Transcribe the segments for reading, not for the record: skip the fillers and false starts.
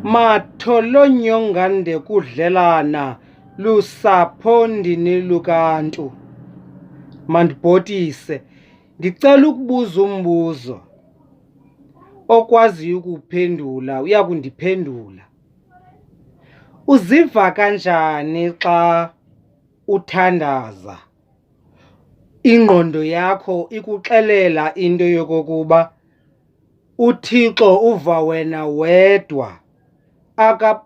matholonyongande kudlelana lusapho ndini lukantu. Mandibhotise, ndicela ukubuza umbuzo. Okwaziyo ukuphendula uya kundiphendula. Uziva kanjani xa uthandaza? Ingqondo yakho ikuxelela into yokokuba uThixo uva wena wedwa,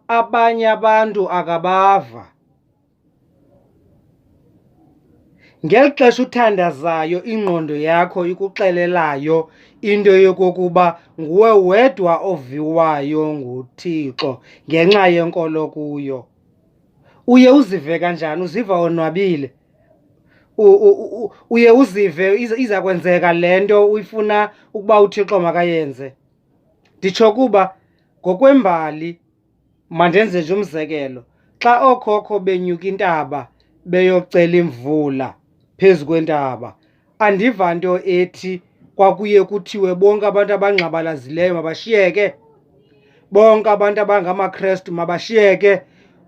abanye abantu akabava. Ngeli xesha uthandazayo ingqondo yakho ikuxelelayo into yokokuba nguwe wedwa oviwayo nguThixo ngenxa yenkolo kuyo. Uye uzive kanjani? Uziva wonwabile? Uye uzive iza kwenzeka le nto uyifuna ukuba uThixo makayenze? Nditsho kuba ngokwembali, mandenze nje umzekelo, xa ookhokho benyuka intaba beyocela imvula phezu kwentaba, andiva nto ethi kwakuye kuthiwe bonke abantu abangxabalazileyo mabashiyeke, bonke abantu abangamaKrestu mabashiyeke,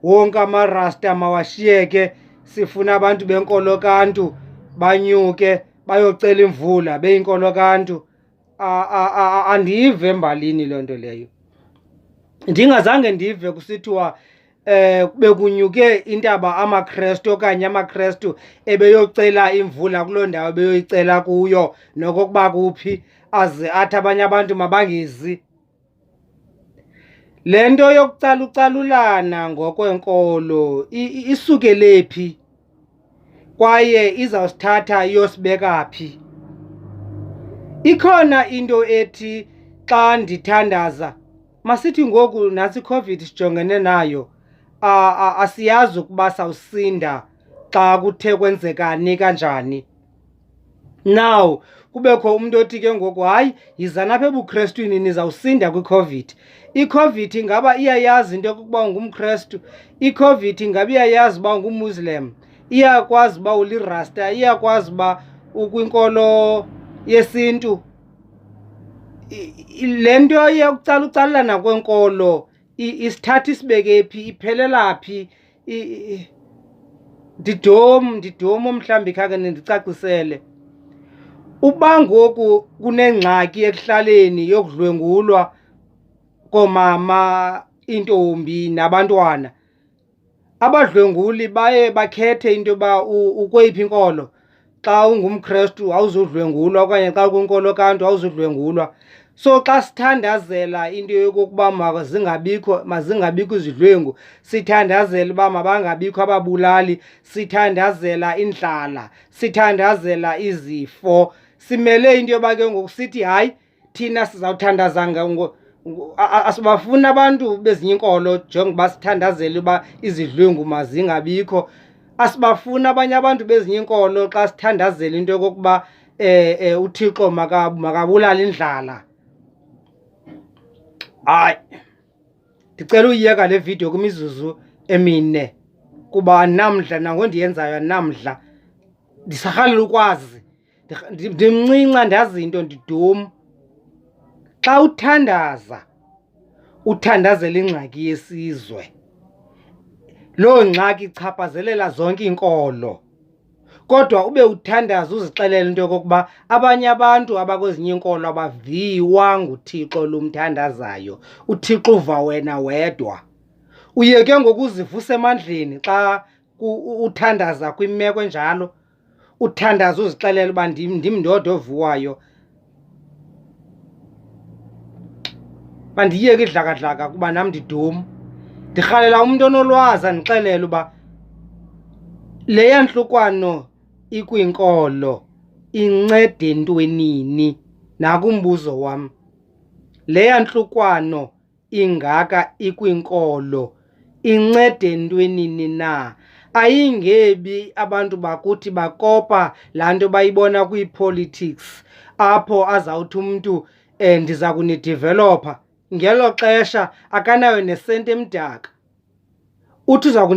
wonke amarasta mawashiyeke, sifuna abantu benkolo kantu banyuke bayocela imvula beyinkolo kantu. Andiyive embalini loo nto leyo. Ndingazange ndive kusithiwa bekunyuke intaba amaKrestu okanye amaKrestu ebeyocela imvula kuloo ndawo ebeyoyicela kuyo nokokuba kuphi, aze athi abanye abantu mabangezi. Le nto yokucalucalulana ngokwenkolo isukele phi kwaye izawusithatha iyosibeka phi? Ikhona into ethi xa ndithandaza, masithi ngoku nasi iCOVID sijongene nayo, asiyazi ukuba sawusinda xa kuthe kwenzekani kanjani. Now kubekho umntu othi ke ngoku hayi yizani apha ebuKrestwini nizawusinda kwiCOVID. ICOVID ingaba iyayazi into yokokuba ungumKrestu? ICOVID ingaba iyayazi uba ungumMuslim? Iyakwazi uba ulirasta? Iyakwazi uba ukwinkolo yesintu? Le nto yokucalucalulana kwenkolo isithatha isibeke phi? Iphelela phi? Ndidomu mhlawumbi khake nindicacisele. Uba ngoku kunengxaki ekuhlaleni yokudlwengulwa koomama, iintombi nabantwana, abadlwenguli baye bakhethe into yoba ukweyiphi inkolo. Xa ungumKrestu awuzudlwengulwa okanye xa ukwinkolo kantu awuzudlwengulwa. So xa sithandazela into yokokuba mazingabikho izidlwengu, sithandazela uba mabangabikho ababulali, sithandazela indlala, sithandazela izifo, simele into yoba ke ngoku sithi hayi thina sizawuthandaza asibafuni abantu bezinye inkolo njengoba sithandazela uba izidlwengu mazingabikho. Asibafuni abanye abantu bezinye inkolo xa sithandazela into yokokuba uThixo makabulale indlala. Hayi, ndicela uyiyeka le video kwimizuzu emine kuba andinamdla, nango ndiyenzayo andinamdla. Ndisarhalela ukwazi, ndimncinci ndazi into, ndidumu. Xa uthandaza, uthandazela ingxaki yesizwe, loo ngxaki ichaphazelela zonke iinkolo, kodwa ube uthandaza uzixelela into yokokuba abanye abantu abakwezinye iinkolo abaviwa nguThixo lumthandazayo. UThixo uva wena wedwa. Uye ke ngoku uzivuse emandleni xa uthandaza kwimeko enjalo, uthandaza uzixelela uba ndim ndodwa oviwayo. Mandiyeke idlakadlaka kuba nam ndidumu. Ndirhalela umntu onolwazi andixelele uba le yantlukwano ikwinkolo incede ntwenini. Nakumbuzo wam, le yantlukwano ingaka ikwinkolo incede ntwenini na? Ayingebi abantu bakuthi bakopa laa nto bayibona kwi-politics apho azawuthi umntu ndiza kunidivelopha, ngelo xesha akanayo nesenti emdaka. Uthi uza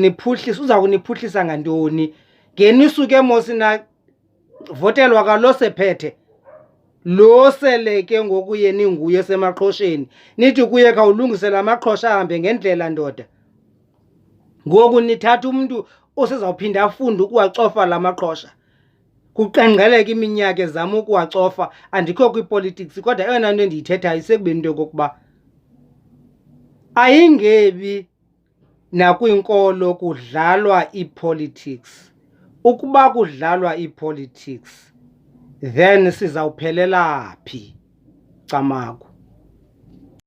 kuniphuhlisa ngantoni? Ngenisuke mos votelwa kalo sephethe. lo sele ke ngoku yena inguye semaqhosheni nithi kuye khawulungisela amaqhosha ahambe ngendlela ndoda. Ngoku nithatha umntu osezawuphinda afunde ukuwacofa la maqhosha, kuqengqeleka iminyaka ezama ukuwacofa. Andikho kwipolitics kodwa eyona nto endiyithethayo isekubeni into yokokuba ayingebi nakwinkolo kudlalwa ipolitics. Ukuba kudlalwa ipolitics then sizawuphelela phi, Camagu?